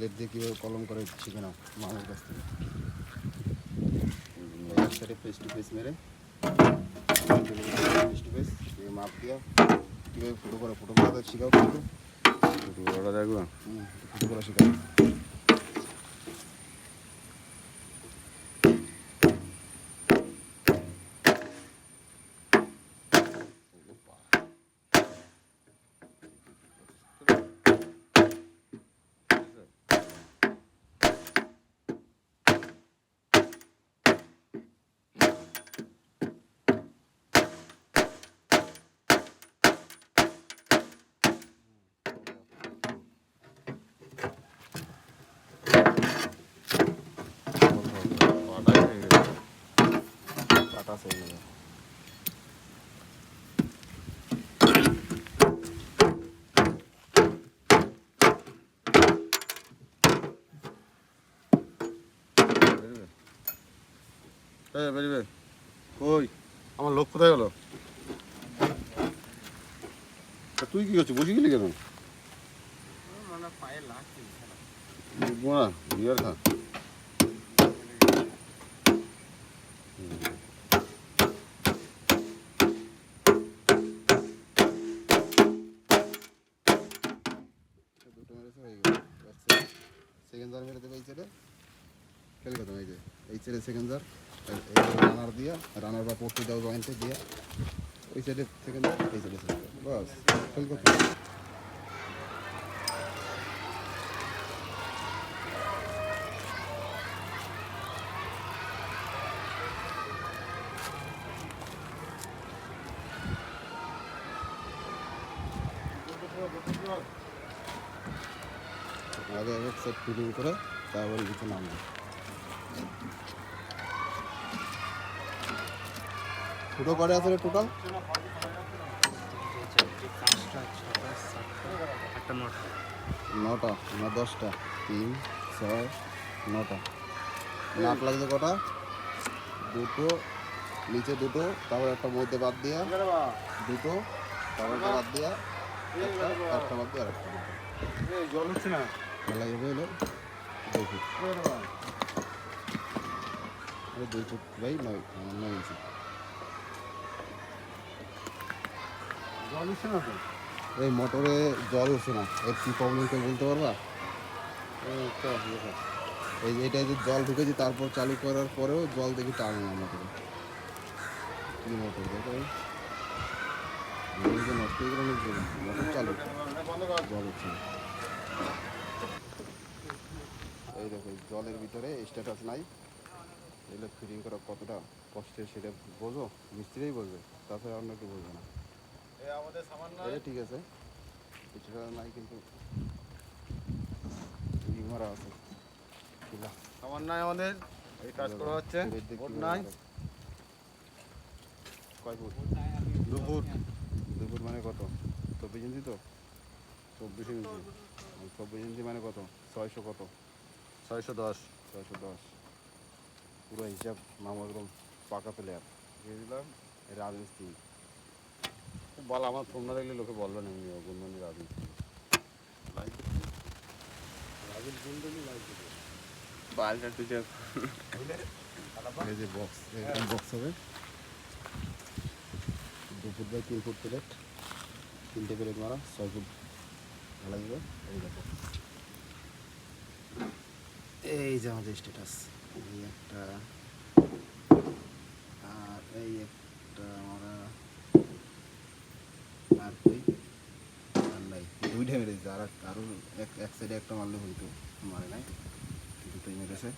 Late দিয়ে কীভাবে কলম করে শিখে নাও মামার কাছ থেকে। এক সাইডে ফেস টু ফেস মেরে ফেস টু ফেস মাপ দিয়া কীভাবে ফুটো করে ফুটো করা শেখাও কিন্তু ফুটো করা দেখবো ফুটো করা শেখাও। কই আমার লোক কোথায় গেল? তুই কি করছিস? বসে গেলি কেন? পায়ে লাগছে না বিয়ার খা। সেকেন্ড জার মেরে দেবে এই ছেলে খেল কথা এই ছেলে সেকেন্ড জার রানার দিয়া রানার বা পড়তে যাও জয়েন্টে দিয়া ওই সাইডে সেকেন্ড জার এই সাইডে সেকেন্ড জার বাস খেল কথা। আগে এক সেট ফিটিং করে তারপরে কিছু নামবে। ফুটো করে আসলে টোটাল 9টা না 10টা 3 6 9টা নাট লাগছে কটা? দুটো নিচে দুটো তারপর একটা মধ্যে বাদ দিয়া দুটো তারপর বাদ দিয়া একটা বাদ দিয়ে আরেকটা জল হচ্ছে না লাগবে হলো 2 ফুট 2 ফুট বাই 9 ইঞ্চি জল হচ্ছে না তো। এই মোটরে জল উঠছে না এর কী প্রবলেম কেউ বলতে পারবা? এই যে এটা যে জল ঢুকেছি তারপর চালু করার পরেও জল দেখি টানে না মোটরে। কী মোটর দেখো নষ্ট হয়ে গেলে মোটর চালু জল হচ্ছে না। এই দেখো জলের ভিতরে স্ট্যাটাস নাই। এগুলো ফিটিং করা কতটা কষ্টের সেটা বোঝো, মিস্ত্রিই বলবে, তাছাড়া অন্য কেউ বলবে না। ঠিক আছে কিছুটা নাই কিন্তু মারা আছে সামান নাই আমাদের এই কাজ করা হচ্ছে। নাই কয় ফুট? 2 ফুট 2 ফুট মানে কত? 24 ইঞ্চি তো 24 ইঞ্চি 24 ইঞ্চি মানে কত? 600 কত? 610 পুরো হিসাব মামা একদম পাকা প্লেয়ার দিয়ে দিলাম। রাজমিস্ত্রি খুব ভালো, আমার ফোন না দেখলে লোকে বলবে না গুণমানি রাজমিস্ত্রি এই যে বক্স এরকম বক্স হবে 2 ফুট বাই 3 ফুট প্লেট, 3টে প্লেট মারা 6 ফুট লাগবে। এই দেখো এই যে আমাদের স্ট্যাটাস এই একটা আর এই একটা মারা আর কই আর নাই, দুইটা মেরেছে আর আরও এক সাইডে একটা মারলে হইতো, মারে নাই দুটোই মেরেছে।